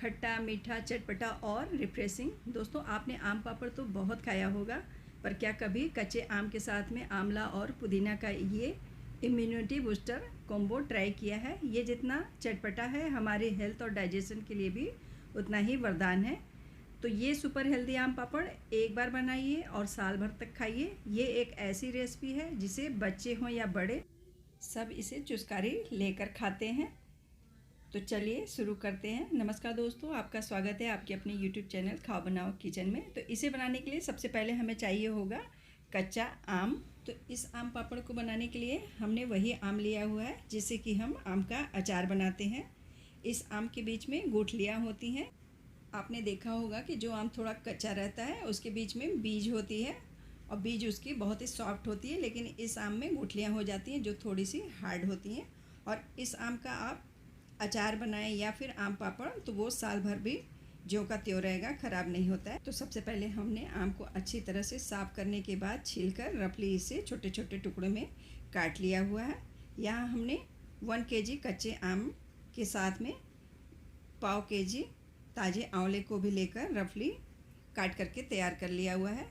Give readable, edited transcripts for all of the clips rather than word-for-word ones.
खट्टा मीठा चटपटा और रिफ्रेशिंग। दोस्तों आपने आम पापड़ तो बहुत खाया होगा, पर क्या कभी कच्चे आम के साथ में आंवला और पुदीना का ये इम्यूनिटी बूस्टर कॉम्बो ट्राई किया है? ये जितना चटपटा है हमारे हेल्थ और डाइजेशन के लिए भी उतना ही वरदान है। तो ये सुपर हेल्दी आम पापड़ एक बार बनाइए और साल भर तक खाइए। ये एक ऐसी रेसिपी है जिसे बच्चे हों या बड़े सब इसे चुस्कारी लेकर खाते हैं। तो चलिए शुरू करते हैं। नमस्कार दोस्तों, आपका स्वागत है आपके अपने YouTube चैनल खाओ बनाओ किचन में। तो इसे बनाने के लिए सबसे पहले हमें चाहिए होगा कच्चा आम। तो इस आम पापड़ को बनाने के लिए हमने वही आम लिया हुआ है जिससे कि हम आम का अचार बनाते हैं। इस आम के बीच में गुठलियाँ होती हैं। आपने देखा होगा कि जो आम थोड़ा कच्चा रहता है उसके बीच में बीज होती है और बीज उसकी बहुत ही सॉफ्ट होती है, लेकिन इस आम में गुठलियाँ हो जाती हैं जो थोड़ी सी हार्ड होती हैं। और इस आम का आप अचार बनाएं या फिर आम पापड़ तो वो साल भर भी ज्यों का त्यों रहेगा, ख़राब नहीं होता है। तो सबसे पहले हमने आम को अच्छी तरह से साफ़ करने के बाद छीलकर रफली इसे छोटे छोटे टुकड़ों में काट लिया हुआ है। यहाँ हमने 1 kg कच्चे आम के साथ में पाव kg ताज़े आंवले को भी लेकर रफली काट करके तैयार कर लिया हुआ है।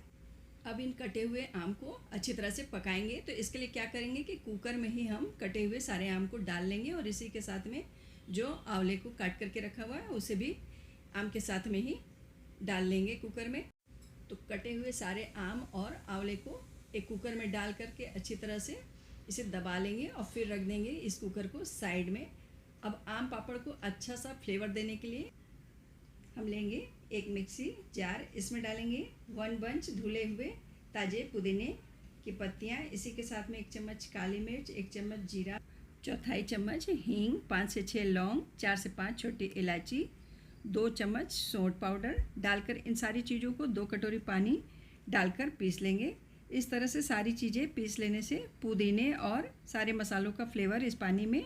अब इन कटे हुए आम को अच्छी तरह से पकाएंगे। तो इसके लिए क्या करेंगे कि कुकर में ही हम कटे हुए सारे आम को डाल लेंगे और इसी के साथ में जो आंवले को काट करके रखा हुआ है उसे भी आम के साथ में ही डाल लेंगे कुकर में। तो कटे हुए सारे आम और आंवले को एक कुकर में डाल करके अच्छी तरह से इसे दबा लेंगे और फिर रख देंगे इस कुकर को साइड में। अब आम पापड़ को अच्छा सा फ्लेवर देने के लिए हम लेंगे एक मिक्सी जार। इसमें डालेंगे 1 बंच धुले हुए ताज़े पुदीने की पत्तियाँ, इसी के साथ में 1 चम्मच काली मिर्च, 1 चम्मच जीरा, 1/4 चम्मच हींग, 5 से 6 लौंग, 4 से 5 छोटी इलायची, 2 चम्मच सौंठ पाउडर डालकर इन सारी चीज़ों को 2 कटोरी पानी डालकर पीस लेंगे। इस तरह से सारी चीज़ें पीस लेने से पुदीने और सारे मसालों का फ्लेवर इस पानी में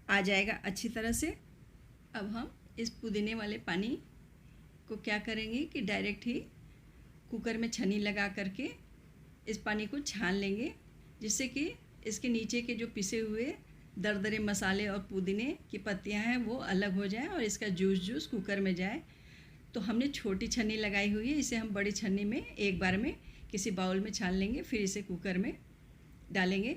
आ जाएगा अच्छी तरह से। अब हम इस पुदीने वाले पानी को क्या करेंगे कि डायरेक्ट ही कुकर में छन्नी लगा करके इस पानी को छान लेंगे, जिससे कि इसके नीचे के जो पिसे हुए दरदरे मसाले और पुदीने की पत्तियां हैं वो अलग हो जाएं और इसका जूस कुकर में जाए। तो हमने छोटी छन्नी लगाई हुई है, इसे हम बड़ी छन्नी में एक बार में किसी बाउल में छान लेंगे, फिर इसे कुकर में डालेंगे।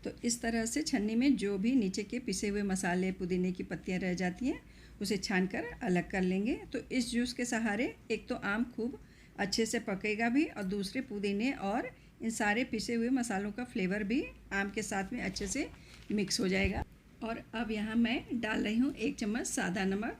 तो इस तरह से छन्नी में जो भी नीचे के पिसे हुए मसाले पुदीने की पत्तियां रह जाती हैं उसे छानकर अलग कर लेंगे। तो इस जूस के सहारे एक तो आम खूब अच्छे से पकेगा भी और दूसरे पुदीने और इन सारे पिसे हुए मसालों का फ्लेवर भी आम के साथ में अच्छे से मिक्स हो जाएगा। और अब यहाँ मैं डाल रही हूँ 1 चम्मच सादा नमक।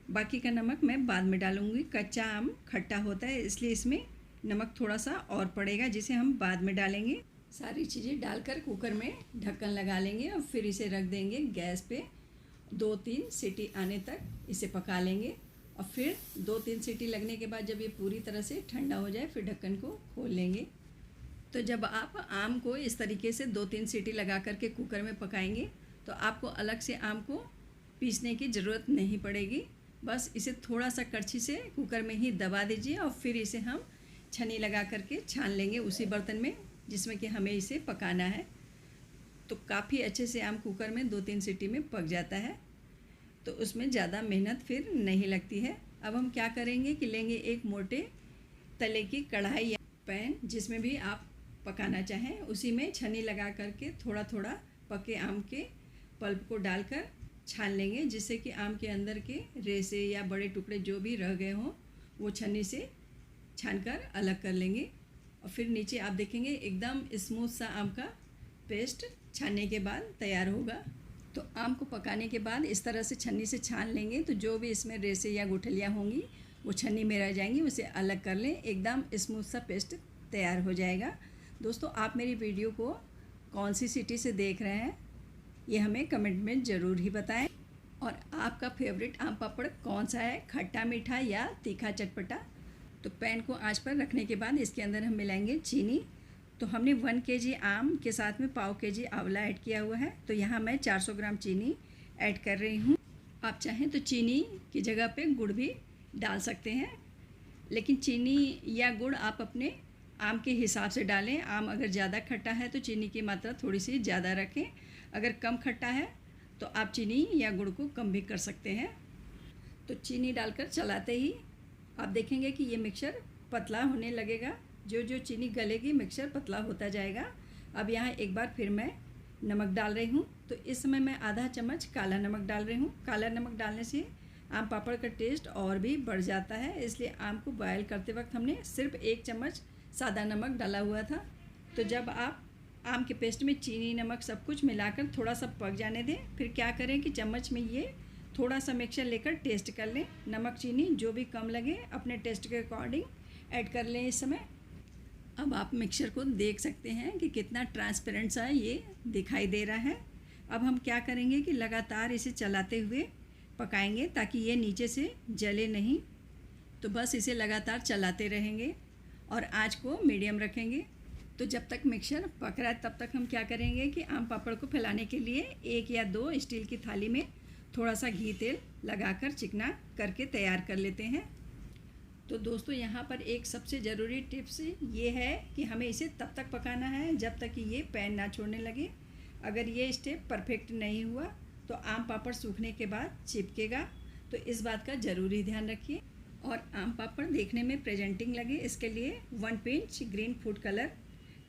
बाकी का नमक मैं बाद में डालूँगी। कच्चा आम खट्टा होता है इसलिए इसमें नमक थोड़ा सा और पड़ेगा, जिसे हम बाद में डालेंगे। सारी चीज़ें डालकर कुकर में ढक्कन लगा लेंगे और फिर इसे रख देंगे गैस पे। 2-3 सीटी आने तक इसे पका लेंगे और फिर 2-3 सीटी लगने के बाद जब ये पूरी तरह से ठंडा हो जाए फिर ढक्कन को खोल लेंगे। तो जब आप आम को इस तरीके से 2-3 सीटी लगा करके कुकर में पकाएंगे तो आपको अलग से आम को पीसने की ज़रूरत नहीं पड़ेगी। बस इसे थोड़ा सा कड़छी से कुकर में ही दबा दीजिए और फिर इसे हम छन्नी लगा करके छान लेंगे उसी बर्तन में जिसमें कि हमें इसे पकाना है। तो काफ़ी अच्छे से आम कुकर में 2-3 सीटी में पक जाता है, तो उसमें ज़्यादा मेहनत फिर नहीं लगती है। अब हम क्या करेंगे कि लेंगे एक मोटे तले की कढ़ाई या पैन, जिसमें भी आप पकाना चाहें उसी में छन्नी लगा करके थोड़ा थोड़ा पके आम के पल्प को डालकर छान लेंगे, जिससे कि आम के अंदर के रेसे या बड़े टुकड़े जो भी रह गए हों वो छन्नी से छानकर अलग कर लेंगे। और फिर नीचे आप देखेंगे एकदम स्मूथ सा आम का पेस्ट छानने के बाद तैयार होगा। तो आम को पकाने के बाद इस तरह से छन्नी से छान लेंगे तो जो भी इसमें रेसे या गुठलियाँ होंगी वो छन्नी में रह जाएंगी, उसे अलग कर लें। एकदम स्मूथ सा पेस्ट तैयार हो जाएगा। दोस्तों आप मेरी वीडियो को कौन सी सिटी से देख रहे हैं ये हमें कमेंट में ज़रूर ही बताएं। और आपका फेवरेट आम पापड़ कौन सा है, खट्टा मीठा या तीखा चटपटा? तो पैन को आंच पर रखने के बाद इसके अंदर हम मिलाएंगे चीनी। तो हमने 1 kg आम के साथ में पाव kg आंवला ऐड किया हुआ है, तो यहाँ मैं 400 ग्राम चीनी ऐड कर रही हूँ। आप चाहें तो चीनी की जगह पे गुड़ भी डाल सकते हैं, लेकिन चीनी या गुड़ आप अपने आम के हिसाब से डालें। आम अगर ज़्यादा खट्टा है तो चीनी की मात्रा थोड़ी सी ज़्यादा रखें, अगर कम खट्टा है तो आप चीनी या गुड़ को कम भी कर सकते हैं। तो चीनी डालकर चलाते ही आप देखेंगे कि ये मिक्सचर पतला होने लगेगा। जो जो चीनी गलेगी मिक्सचर पतला होता जाएगा। अब यहाँ एक बार फिर मैं नमक डाल रही हूँ। तो इस समय मैं आधा चम्मच काला नमक डाल रही हूँ। काला नमक डालने से आम पापड़ का टेस्ट और भी बढ़ जाता है, इसलिए आम को बॉयल करते वक्त हमने सिर्फ 1 चम्मच सादा नमक डाला हुआ था। तो जब आप आम के पेस्ट में चीनी नमक सब कुछ मिलाकर थोड़ा सा पक जाने दें, फिर क्या करें कि चम्मच में ये थोड़ा सा मिक्सचर लेकर टेस्ट कर लें। नमक चीनी जो भी कम लगे अपने टेस्ट के अकॉर्डिंग ऐड कर लें इस समय। अब आप मिक्सचर को देख सकते हैं कि कितना ट्रांसपेरेंट सा ये दिखाई दे रहा है। अब हम क्या करेंगे कि लगातार इसे चलाते हुए पकाएंगे ताकि ये नीचे से जले नहीं। तो बस इसे लगातार चलाते रहेंगे और आंच को मीडियम रखेंगे। तो जब तक मिक्सचर पक रहा है तब तक हम क्या करेंगे कि आम पापड़ को फैलाने के लिए 1 या 2 स्टील की थाली में थोड़ा सा घी तेल लगाकर चिकना करके तैयार कर लेते हैं। तो दोस्तों यहाँ पर एक सबसे ज़रूरी टिप्स ये है कि हमें इसे तब तक पकाना है जब तक कि ये पैन ना छोड़ने लगे। अगर ये स्टेप परफेक्ट नहीं हुआ तो आम पापड़ सूखने के बाद चिपकेगा। तो इस बात का ज़रूरी ध्यान रखिए। और आम पापड़ देखने में प्रेजेंटिंग लगे इसके लिए 1 पिंच ग्रीन फूड कलर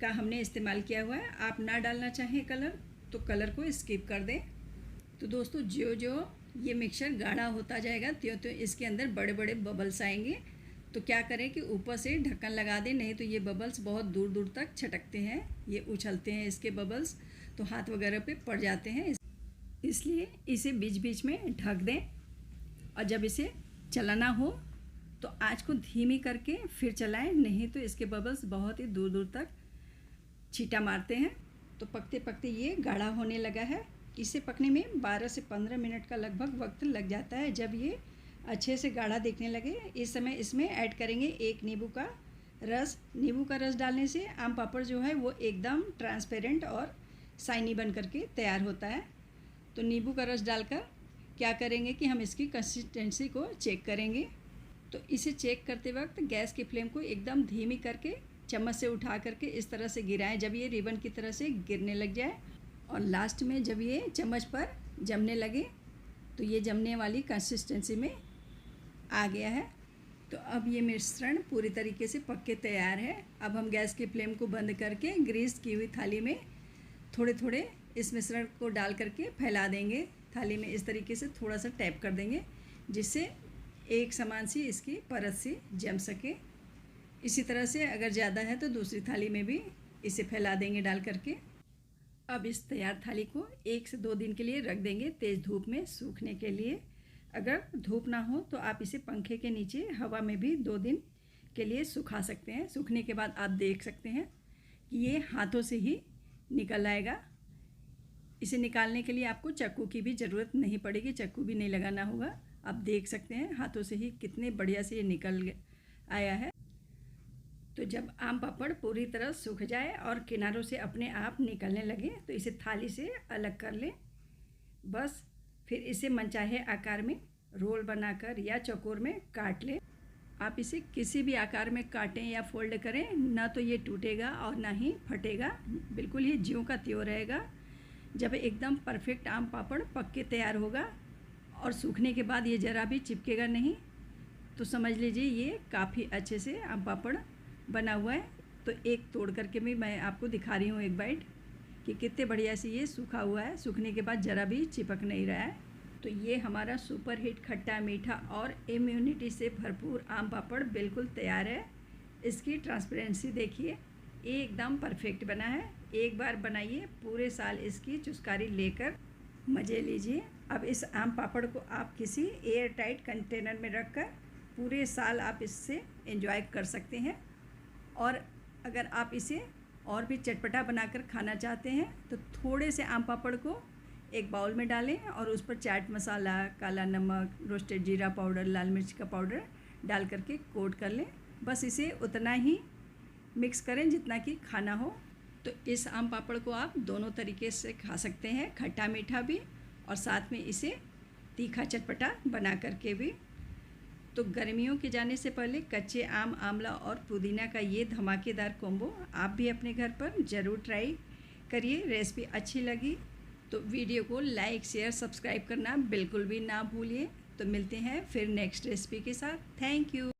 का हमने इस्तेमाल किया हुआ है। आप ना डालना चाहें कलर तो कलर को स्किप कर दें। तो दोस्तों जो जो ये मिक्सचर गाढ़ा होता जाएगा त्यों त्यों इसके अंदर बड़े बड़े बबल्स आएंगे। तो क्या करें कि ऊपर से ढक्कन लगा दें, नहीं तो ये बबल्स बहुत दूर दूर तक छटकते हैं, ये उछलते हैं इसके बबल्स, तो हाथ वगैरह पे पड़ जाते हैं। इसलिए इसे बीच बीच में ढक दें। और जब इसे चलाना हो तो आँच को धीमी करके फिर चलाएं, नहीं तो इसके बबल्स बहुत ही दूर दूर तक छींटा मारते हैं। तो पकते पकते ये गाढ़ा होने लगा है। इसे पकने में 12 से 15 मिनट का लगभग वक्त लग जाता है। जब ये अच्छे से गाढ़ा दिखने लगे इस समय इसमें ऐड करेंगे 1 नींबू का रस। नींबू का रस डालने से आम पापड़ जो है वो एकदम ट्रांसपेरेंट और शाइनी बन करके तैयार होता है। तो नींबू का रस डालकर क्या करेंगे कि हम इसकी कंसिस्टेंसी को चेक करेंगे। तो इसे चेक करते वक्त गैस की फ्लेम को एकदम धीमी करके चम्मच से उठा करके इस तरह से गिराएं जब ये रिबन की तरह से गिरने लग जाए। और लास्ट में जब ये चम्मच पर जमने लगे तो ये जमने वाली कंसिस्टेंसी में आ गया है। तो अब ये मिश्रण पूरी तरीके से पक के तैयार है। अब हम गैस की फ्लेम को बंद करके ग्रीस की हुई थाली में थोड़े थोड़े इस मिश्रण को डाल करके फैला देंगे। थाली में इस तरीके से थोड़ा सा टैप कर देंगे जिससे एक समान सी इसकी परत से जम सके। इसी तरह से अगर ज़्यादा है तो दूसरी थाली में भी इसे फैला देंगे डाल करके। अब इस तैयार थाली को 1 से 2 दिन के लिए रख देंगे तेज़ धूप में सूखने के लिए। अगर धूप ना हो तो आप इसे पंखे के नीचे हवा में भी 2 दिन के लिए सुखा सकते हैं। सूखने के बाद आप देख सकते हैं कि ये हाथों से ही निकल आएगा। इसे निकालने के लिए आपको चाकू की भी ज़रूरत नहीं पड़ेगी, चाकू भी नहीं लगाना होगा। आप देख सकते हैं हाथों से ही कितने बढ़िया से ये निकल आया है। तो जब आम पापड़ पूरी तरह सूख जाए और किनारों से अपने आप निकलने लगे तो इसे थाली से अलग कर लें। बस फिर इसे मनचाहे आकार में रोल बनाकर या चौकोर में काट लें। आप इसे किसी भी आकार में काटें या फोल्ड करें, ना तो ये टूटेगा और ना ही फटेगा, बिल्कुल ये ज्यों का त्यों रहेगा। जब एकदम परफेक्ट आम पापड़ पक के तैयार होगा और सूखने के बाद ये ज़रा भी चिपकेगा नहीं, तो समझ लीजिए ये काफ़ी अच्छे से आम पापड़ बना हुआ है। तो एक तोड़ करके भी मैं आपको दिखा रही हूँ एक बाइट कि कितने बढ़िया से ये सूखा हुआ है, सूखने के बाद ज़रा भी चिपक नहीं रहा है। तो ये हमारा सुपर हिट खट्टा मीठा और इम्यूनिटी से भरपूर आम पापड़ बिल्कुल तैयार है। इसकी ट्रांसपेरेंसी देखिए, एकदम परफेक्ट बना है। एक बार बनाइए, पूरे साल इसकी चुस्कारी लेकर मज़े लीजिए। अब इस आम पापड़ को आप किसी एयर टाइट कंटेनर में रखकर पूरे साल आप इससे एंजॉय कर सकते हैं। और अगर आप इसे और भी चटपटा बनाकर खाना चाहते हैं तो थोड़े से आम पापड़ को एक बाउल में डालें और उस पर चाट मसाला, काला नमक, रोस्टेड जीरा पाउडर, लाल मिर्च का पाउडर डाल करके कोट कर लें। बस इसे उतना ही मिक्स करें जितना कि खाना हो। तो इस आम पापड़ को आप दोनों तरीके से खा सकते हैं, खट्टा मीठा भी और साथ में इसे तीखा चटपटा बना करके भी। तो गर्मियों के जाने से पहले कच्चे आम, आंवला और पुदीना का ये धमाकेदार कॉम्बो आप भी अपने घर पर ज़रूर ट्राई करिए। रेसिपी अच्छी लगी तो वीडियो को लाइक, शेयर, सब्सक्राइब करना बिल्कुल भी ना भूलिए। तो मिलते हैं फिर नेक्स्ट रेसिपी के साथ। Thank you.